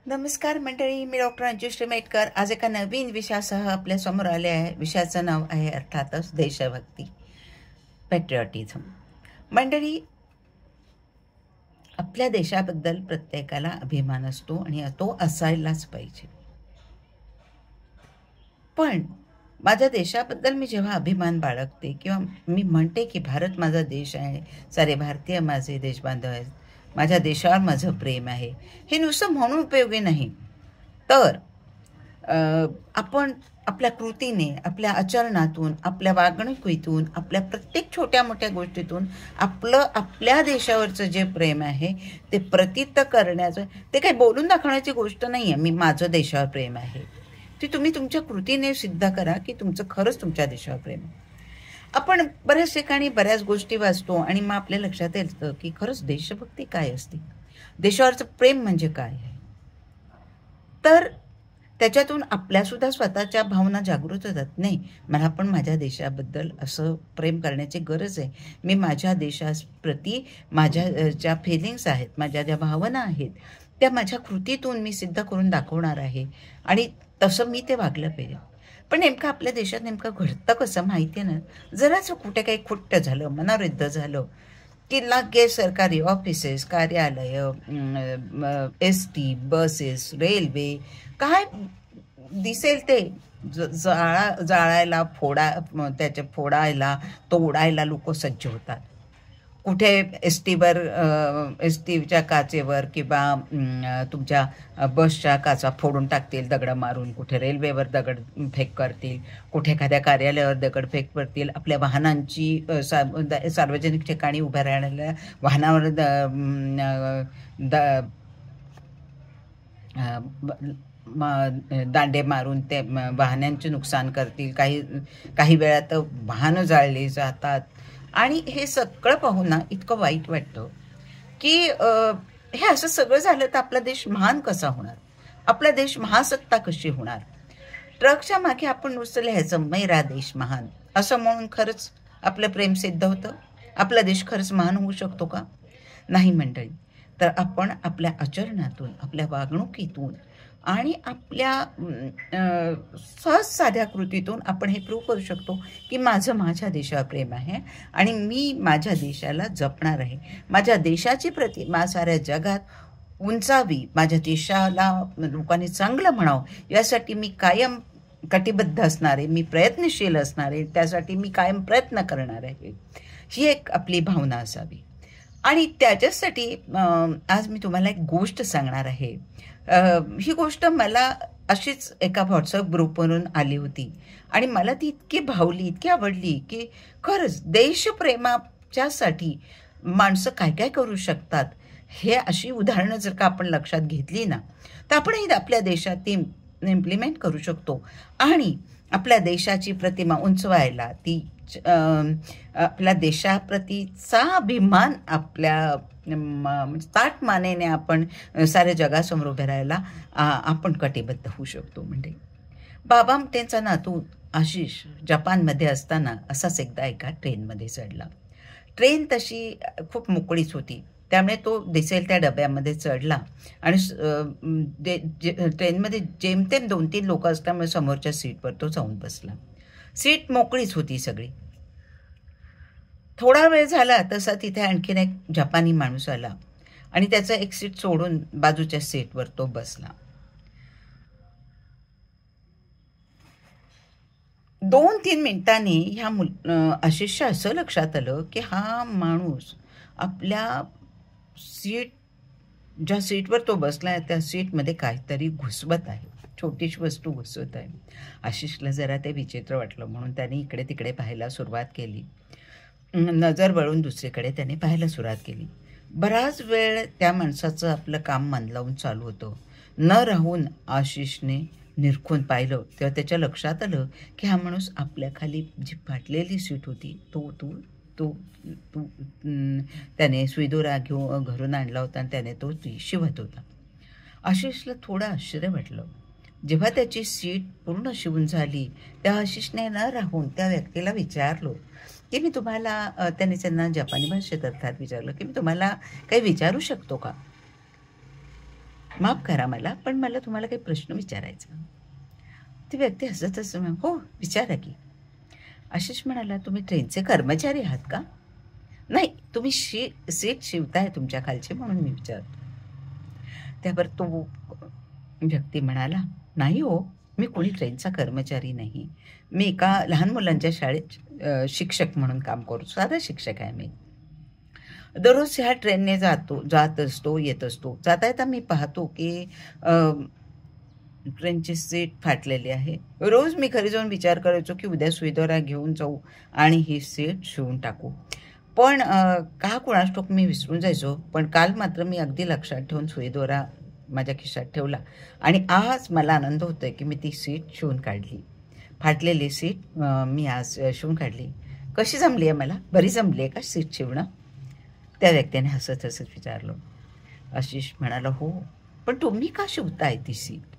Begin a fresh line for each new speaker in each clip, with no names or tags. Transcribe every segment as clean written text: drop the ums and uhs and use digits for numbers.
नमस्कार मंडळी, मी डॉक्टर अंजुश्री मेटकर आज एका नवीन विषयासह आपल्या समोर आले आहे. विषयाचं नाव आहे अर्थातच देशभक्ती, पॅट्रिऑटिझम. मंडळी, आपल्या देशाबद्दल प्रत्येकाला अभिमान असतो आणि तो असायलाच पाहिजे. पण माझ्या देशाबद्दल मी जेव्हा अभिमान बाळगते किंवा मी म्हणते की भारत माझा देश आहे, सारे भारतीय माझे देशबांधव आहेत, माझ्या देशावर माझं प्रेम आहे, हे नुसतं म्हणून उपयोगी नाही, तर आपण आपल्या कृतीने, आपल्या आचरणातून, आपल्या वागणुकीतून, आपल्या प्रत्येक छोट्या मोठ्या गोष्टीतून आपल्या देशावरचं जे प्रेम आहे ते प्रतीत करण्याचं, ते काही बोलून दाखवण्याची गोष्ट नाही आहे. मी माझं देशावर प्रेम आहे, ती तुम्ही तुमच्या कृतीने सिद्ध करा की तुमचं खरंच तुमच्या देशावर प्रेम आहे. आपण बऱ्याच ठिकाणी बऱ्याच गोष्टी वाचतो आणि मग आपल्या लक्षात येतं की खरंच देशभक्ती काय असते, देशावरचं प्रेम म्हणजे काय आहे. तर त्याच्यातून आपल्यासुद्धा स्वतःच्या भावना जागृत होतात. नाही, मला पण माझ्या देशाबद्दल असं प्रेम करण्याची गरज आहे. मी माझ्या देशाप्रती माझ्या ज्या फिलिंग्स आहेत, माझ्या ज्या भावना आहेत, त्या माझ्या कृतीतून मी सिद्ध करून दाखवणार आहे आणि तसं मी ते वागलं पाहिजे. पण नेमकं आपल्या देशात नेमकं घडतं कसं माहिती आहे ना, जराच कुठे काही खुट्ट झालं, मनोरुद्ध झालं की लगेच सरकारी ऑफिसेस, कार्यालय, एस-टी, बसेस, रेल्वे, काय दिसेल ते जाळायला, फोडायला, तोडायला लोक सज्ज होतात. कुठे एस टीच्या काचेवर किंवा तुमच्या बसच्या काचा फोडून टाकतील दगडं मारून, कुठे रेल्वेवर दगडफेक करतील, कुठे एखाद्या कार्यालयावर दगडफेक करतील, आपल्या वाहनांची सार्वजनिक ठिकाणी उभ्या राहणाऱ्या वाहनावर दांडे मारून ते वाहनांचे नुकसान करतील. काही वेळा तर वाहनं जाळली जातात. आणि हे सगळं पाहून ना इतकं वाईट वाटतं की हे असं सगळं झालं तर आपला देश महान कसा होणार, आपला देश महासत्ता कशी होणार. ट्रकच्या मागे आपण नुसतं लिहायचं मेरा देश महान असं म्हणून खरंच आपलं प्रेम सिद्ध होतं, आपला देश खरंच महान होऊ शकतो का? नाही मंडळी. तर आपण आपल्या आचरणातून, आपल्या वागणुकीतून आणि आपल्या सहज साध्या कृतीतून आपण हे प्रूव्ह करू शकतो की माझ्या देशावर प्रेम आहे आणि मी माझ्या देशाला जपणार आहे. माझ्या देशाची प्रतिमा साऱ्या जगात उंचावी, माझ्या देशाला लोकांनी चांगलं म्हणावं, यासाठी मी कायम कटिबद्ध असणार आहे, मी प्रयत्नशील असणार आहे, त्यासाठी मी कायम प्रयत्न करणार आहे. ही एक आपली भावना असावी. आणि त्याच्यासाठी आज मी तुम्हाला एक गोष्ट सांगणार आहे. ही गोष्ट मला अशीच एका व्हॉट्सअप ग्रुपवरून आली होती आणि मला ती इतकी भावली, इतकी आवडली की खरंच देशप्रेमाच्यासाठी माणसं काय काय करू शकतात, हे अशी उदाहरणं जर का आपण लक्षात घेतली ना, तर आपणही आपल्या देशात ती इम्प्लिमेंट करू शकतो आणि आपल्या देशाची प्रतिमा उंचवायला, ती आपल्या देशाप्रतीचा अभिमान आपल्या ताठ मानेने आपण साऱ्या जगासमोर उभे राहायला आपण कटिबद्ध होऊ शकतो. म्हणजे बाबा त्यांचा नातू आशिष जपानमध्ये असताना असाच एकदा एका ट्रेनमध्ये चढला. ट्रेन तशी खूप मोकळीच होती, त्यामुळे तो दिसेल त्या डब्यामध्ये चढला आणि ट्रेनमध्ये जेमतेम 2-3 लोक असल्यामुळे समोरच्या सीटवर तो जाऊन बसला. सीट मोकळीच होती सगळी. थोडा वेळ झाला तसा तिथे आणखीन एक जपानी माणूस आला आणि त्याचं एक सीट सोडून बाजूच्या सीटवर तो बसला. 2-3 मिनिटांनी ह्या आशिषच्या असं लक्षात आलं की हा माणूस आपल्या ज्या सीटवर तो बसलाय त्या सीटमध्ये काहीतरी घुसवत आहे, छोटीशी वस्तू घुसवत आहे. आशिषला जरा ते विचित्र वाटलं, म्हणून त्याने इकडे तिकडे पाहायला सुरुवात केली. नजर वळून दुसरीकडे त्याने पाहायला सुरुवात केली. बराच वेळ त्या माणसाचं आपलं काम मन लावून चालू होतं. न राहून आशिषने निरखून पाहिलं तेव्हा त्याच्या लक्षात आलं की हा माणूस आपल्या खाली जी फाटलेली सीट होती त्याने सुईदोरा घरून आणला होता आणि त्याने तो शिवत होता. आशिषला थोडं आश्चर्य वाटलं. जेव्हा त्याची सीट पूर्ण शिवून झाली तेव्हा आशिषने न राहून त्या व्यक्तीला विचारलं की मी तुम्हाला, त्याने त्यांना जपानी भाषेत अर्थात विचारलं की मी तुम्हाला काही विचारू शकतो का? माफ करा मला, पण मला तुम्हाला काही प्रश्न विचारायचा. ती व्यक्ती हसत हसत म्हणाली, हो विचारा की. आशिष म्हणाला, तुम्ही ट्रेनचे कर्मचारी आहात का? नाही, तुम्ही सीट शिवताय तुमच्या खालची म्हणून मी विचारतो. त्यावर तो व्यक्ती म्हणाला, नाही हो, मी कोणी ट्रेनचा कर्मचारी नाही. मी एका लहान मुलांच्या शाळेत शिक्षक म्हणून काम करतो. साधा शिक्षक आहे मी. दररोज ह्या ट्रेनने जात असतो, येत असतो. जाता येता मी पाहतो की ट्रेनची सीट फाटलेली आहे. रोज मी घरी जाऊन विचार करायचो की उद्या सुईदोरा घेऊन जाऊ आणि ही सीट शिवून टाकू. पण का कुणास ठाऊक मी विसरून जायचो. पण काल मात्र मी अगदी लक्षात ठेवून सुईदोरा माझ्या खिशात ठेवला आणि आज मला आनंद होतोय की मी ती सीट शिवून काढली. फाटलेली सीट मी आज शिवून काढली. कशी जमली आहे मला? बरी जमली आहे का सीट शिवणं? त्या व्यक्तीने हसत हसत विचारलं. आशिष म्हणाला, हो, पण तुम्ही का शिवताय ती सीट?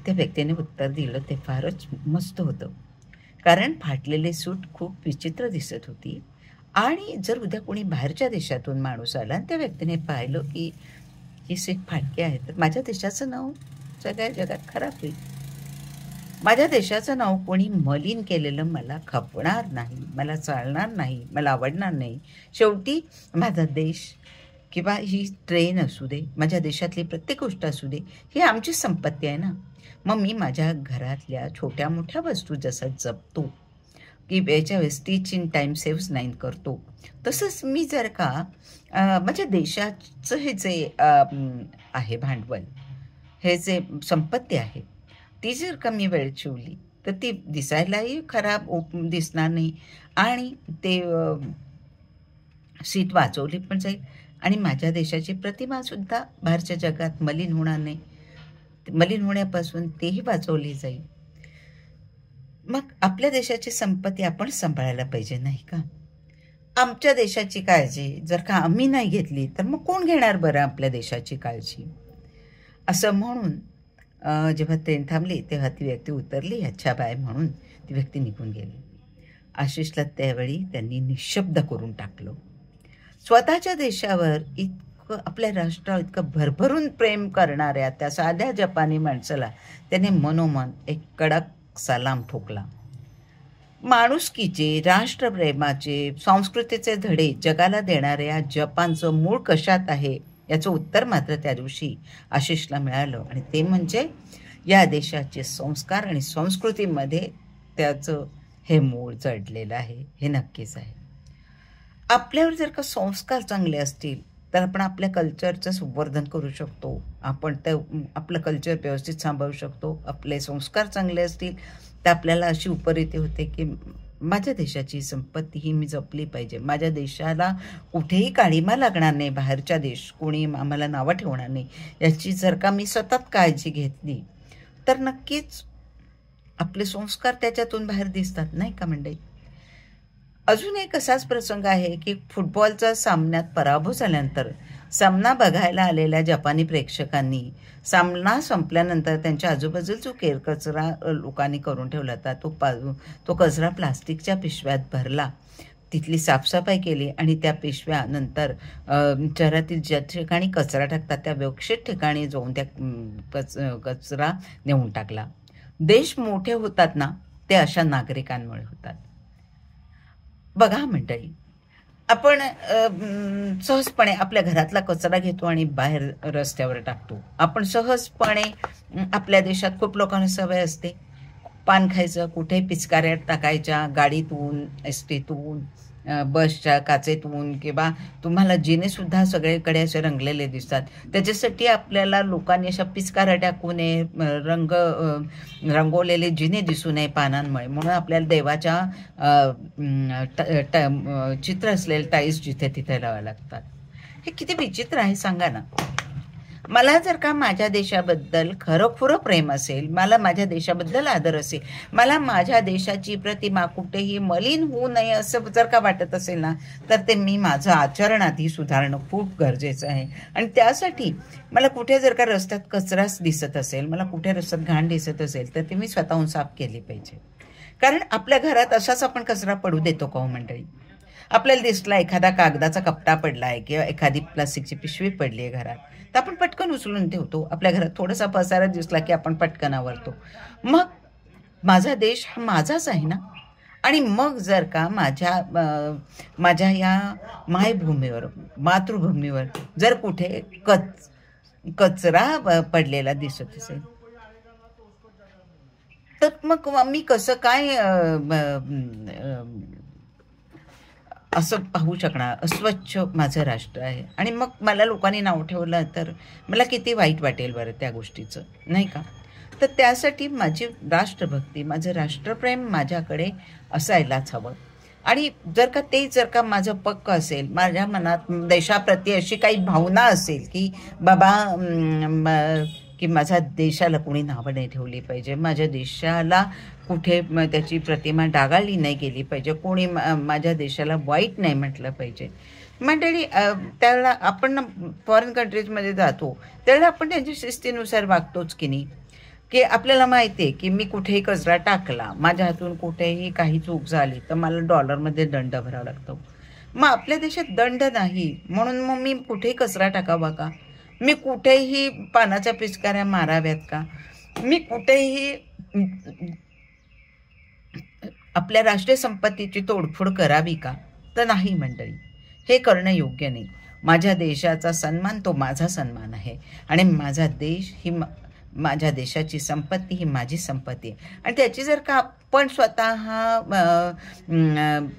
त्या व्यक्तीने उत्तर दिलं, ते फारच मस्त होतं. कारण फाटलेली सूट खूप विचित्र दिसत होती आणि जर उद्या कोणी बाहेरच्या देशातून माणूस आला आणि त्या व्यक्तीने पाहिलं की ही सीट फाटकी आहे, तर माझ्या देशाचं नाव सगळ्या जगात खराब होईल. माझ्या देशाचं नाव कोणी मलिन केलेलं मला खपणार नाही, मला चालणार नाही, मला आवडणार नाही. शेवटी माझा देश किंवा ही ट्रेन असू दे, माझ्या देशातली प्रत्येक गोष्ट असू दे, ही आमची संपत्ती आहे ना. मग मी माझ्या घरातल्या छोट्या मोठ्या वस्तू जसं जपतो की याच्या वेळेस स्टिच इन टाईम सेव्स 9 करतो, तसंच मी जर का माझ्या देशाचं हे जे आहे भांडवल, हे जे संपत्ती आहे, ती जर का मी वेळेत शिवली तर ती दिसायलाही खराब दिसणार नाही आणि ते सीट वाचवली पण जाईल आणि माझ्या देशाची प्रतिमासुद्धा बाहेरच्या जगात मलिन होणार नाही. मलिन होण्यापासून तेही वाचवली जाईल. मग आपल्या देशाची संपत्ती आपण सांभाळायला पाहिजे, नाही का? आमच्या देशाची काळजी जर का आम्ही नाही घेतली तर मग कोण घेणार बरं आपल्या देशाची काळजी? असं म्हणून जेव्हा ट्रेन थांबली तेव्हा ती व्यक्ती उतरली, अच्छा बाय म्हणून ती व्यक्ती निघून गेली. आशिषला त्यावेळी त्यांनी निशब्द करून टाकलं. स्वतःच्या देशावर इतकं, आपल्या राष्ट्रावर इतकं भरभरून प्रेम करणाऱ्या त्या साध्या जपानी माणसाला त्याने मनोमन एक कडक सलाम ठोकला. माणुसकीचे, राष्ट्रप्रेमाचे, संस्कृतीचे धडे जगाला देणाऱ्या जपानचं मूळ कशात आहे याचं उत्तर मात्र त्या दिवशी आशिषला मिळालं आणि ते म्हणजे या देशाचे संस्कार आणि संस्कृतीमध्ये त्याचं हे मूळ जडलेलं आहे. हे नक्कीच आहे. आपल्यावर जर का संस्कार चांगले असतील तर आपण आपल्या कल्चरचं संवर्धन करू शकतो. आपण आपलं कल्चर व्यवस्थित सांभाळू शकतो. आपले संस्कार चांगले असतील तर आपल्याला अशी उपरीती होते की माझ्या देशाची संपत्ती ही मी जपली पाहिजे. माझ्या देशाला कुठेही काळिमा लागणार नाही, बाहेरच्या देश कोणी आम्हाला नावं ठेवणार नाही, याची जर का मी सतत काळजी घेतली तर नक्कीच आपले संस्कार त्याच्यातून बाहेर दिसतात, नाही का मंडळी? अजून एक असाच प्रसंग आहे की फुटबॉलच्या सामन्यात पराभव झाल्यानंतर सामना बघायला आलेल्या जपानी प्रेक्षकांनी सामना संपल्यानंतर त्यांच्या आजूबाजूला जो केरकचरा लोकांनी करून ठेवला होता तो कचरा प्लास्टिकच्या पिशव्यात भरला. तिथली साफसफाई केली आणि त्या पिशव्या नंतर शहरातील ज्या ठिकाणी कचरा टाकतात त्या व्यवस्थित ठिकाणी जाऊन त्या कचरा नेऊन टाकला. देश मोठे होतात ना ते अशा नागरिकांमुळे होतात. बघा मंडळी, आपण सहजपणे आपल्या घरातला कचरा घेतो आणि बाहेर रस्त्यावर टाकतो. आपण सहजपणे आपल्या देशात खूप लोकांना सवय असते पान खायचं, कुठे पिचकाऱ्या टाकायच्या, गाडीतून, एसटीतून, बसच्या काचेतून, किंवा तुम्हाला जिनेसुद्धा सगळीकडे असे रंगलेले दिसतात. त्याच्यासाठी आपल्याला लोकांनी अशा पिचकाऱ्या टाकू नये, रंगवलेले जिने दिसू नये पानांमुळे, म्हणून आपल्याला देवाच्या चित्र असलेले टाईल्स जिथे तिथे लावावे लागतात. हे किती विचित्र आहे सांगा ना. मला जर का माझ्या देशाबद्दल खरोखर प्रेम असेल, मला माझ्या देशाबद्दल आदर असेल, मला माझ्या देशाची प्रतिमा कुठेही मलिन होऊ नये असं जर का वाटत असेल ना, तर ते मी माझं आचरण आधी सुधारणं खूप गरजेचं आहे. आणि त्यासाठी मला कुठे जर का रस्त्यात कचराच दिसत असेल, मला कुठे रस्त्यात घाण दिसत असेल, तर ती मी स्वतःहून साफ केली पाहिजे. कारण आपल्या घरात असाच आपण कचरा पडू देतो का हो मंडळी? आपल्याला दिसला एखादा कागदाचा कपडा पडला आहे किंवा एखादी प्लास्टिकची पिशवी पडली आहे घरात, तर आपण पटकन उचलून ठेवतो. आपल्या घरात थोडासा पसारा दिसला की आपण पटकन आवरतो. मग माझा देश हा माझाच आहे ना. आणि मग जर का माझ्या या मायभूमीवर, मातृभूमीवर जर कुठे कचरा पडलेला दिसत असेल, तर मग मी कसं काय असं पाहू शकणार? अस्वच्छ माझं राष्ट्र आहे आणि मग मला लोकांनी नाव ठेवलं तर मला किती वाईट वाटेल बरं त्या गोष्टीचं, नाही का? तर त्यासाठी माझी राष्ट्रभक्ती, माझं राष्ट्रप्रेम माझ्याकडे असायलाच हवं. आणि जर का माझं पक्क असेल, माझ्या मनात देशाप्रती अशी काही भावना असेल की बाबा की माझ्या देशाला कोणी नावं नाही ठेवली पाहिजे, माझ्या देशाला कुठे त्याची प्रतिमा डागाळली नाही गेली पाहिजे, कोणी माझ्या देशाला वाईट नाही म्हटलं पाहिजे. मंडळी, त्यावेळेला आपण फॉरेन कंट्रीजमध्ये जातो त्यावेळेला आपण त्यांच्या शिस्तीनुसार वागतोच की नाही. की आपल्याला माहिती आहे की मी कुठेही कचरा टाकला, माझ्या हातून कुठेही काही चूक झाली तर मला डॉलरमध्ये दंड भरावा लागतो. मग आपल्या देशात दंड नाही म्हणून मग मी कुठेही कचरा टाकावा का? मी कुठेही पानाच्या पिचकाऱ्या माराव्यात का? मी कुठेही आपल्या राष्ट्रीय संपत्तीची तोडफोड करावी का? तर नाही मंडळी, हे करणं योग्य नाही. माझ्या देशाचा सन्मान तो माझा सन्मान आहे आणि माझा देश ही माझ्या देशाची संपत्ती ही माझी संपत्ती आहे. आणि त्याची जर का आपण स्वतः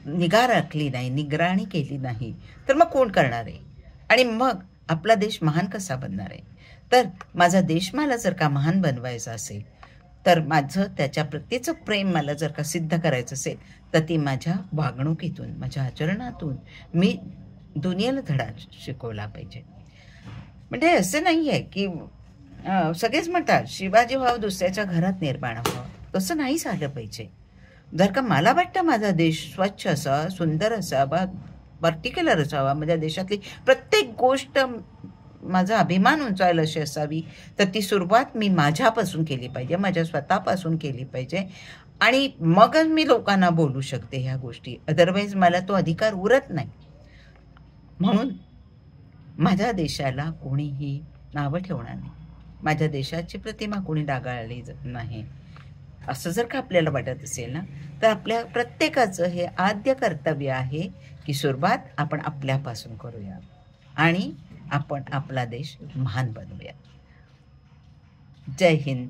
निगा राखली नाही, निगराणी केली नाही तर मग कोण करणार आहे? आणि मग आपला देश महान कसा बनणार आहे? तर माझा देश मला जर का महान बनवायचा असेल तर माझं त्याच्या प्रत्येचं प्रेम मला जर का सिद्ध करायचं असेल तर ती माझ्या वागणुकीतून, माझ्या आचरणातून मी दुनियेला धडा शिकवला पाहिजे. म्हणजे असं नाही आहे की सगळेच म्हणतात शिवाजी व्हावं दुसऱ्याच्या घरात निर्माण व्हावं, तसं नाही झालं पाहिजे. जर का मला वाटतं माझा देश स्वच्छ असावा, सुंदर असावा, पर्टिक्युलर असावा, माझ्या देशातली प्रत्येक गोष्ट माझा अभिमान उंचावेल अशी असावी, तर ती सुरुवात मी माझ्यापासून केली पाहिजे, माझ्या स्वतःपासून केली पाहिजे. आणि मगच मी लोकांना बोलू शकते ह्या गोष्टी, अदरवाईज मला तो अधिकार उरत नाही. म्हणून माझ्या देशाला कोणीही नावं ठेवणार नाही, माझ्या देशाची प्रतिमा कोणी डागाळली नाही, असं जर का आपल्याला वाटत असेल ना, तर आपल्या प्रत्येकाचं हे आद्य कर्तव्य आहे की सुरुवात आपण आपल्यापासून करूया आणि आपण आपला देश महान बनवूया. जय हिंद.